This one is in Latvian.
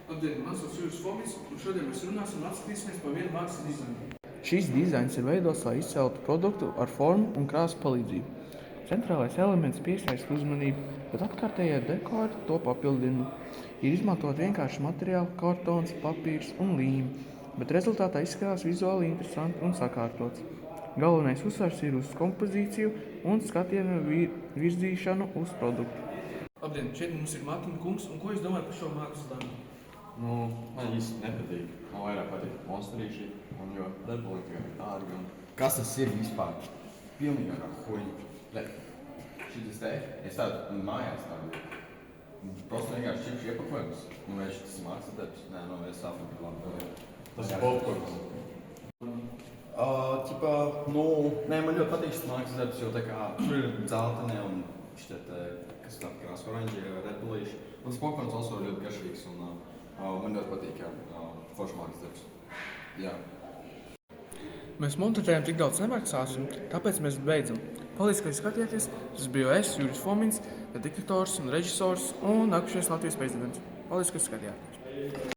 Labdien, man sauc Juris Fomits, un šodien mēs runāsim un apskatīsimies par vienu mākslas dizainu. Šis dizains ir veidots, lai izceltu produktu ar formu un krāsu palīdzību. Centrālais elements piesaista uzmanību, bet atkārtējie dekori to papildina. Ir izmantot vienkārši materiāli, kartons, papīrs un līmi, bet rezultātā izskatās vizuāli interesanti un sakārtots. Galvenais uzsvars ir uz kompozīciju un skatienu virzīšanu uz produktu. Labdien, šeit mums ir Mārtiņa kungs, un ko jūs domājat par šo mākslas darbu? Man īsti nepatīk. Man vairāk patīk monsterīši, un jo Redbull ir dārgi. Kas tas ir vispār? Pilnīgi kā huņi. Šitas te, es tādu mājās tādu. Prosti vienkārši čipšu iepakojums. Vai šitas ir mākslas darbs? Nē, es saprotu, labi. Tas ir popkorns. Nē, man ļoti patīk šis mākslas darbs, jo tā kā tur ir dzeltenē un šķiet, kas tā krāsa oranži ir Redbullīši. Un tas popkorns also ļoti garšīgs un man ļoti patīk, forši mākslas darbs. Jā. Mēs montētējam tik daudz nemaksāsim, tāpēc mēs beidzam. Paldies, ka skatījāties. Tas biju es, Juris Fomins, diktators un režisors un nākušais Latvijas prezidents. Paldies, ka skatījāties.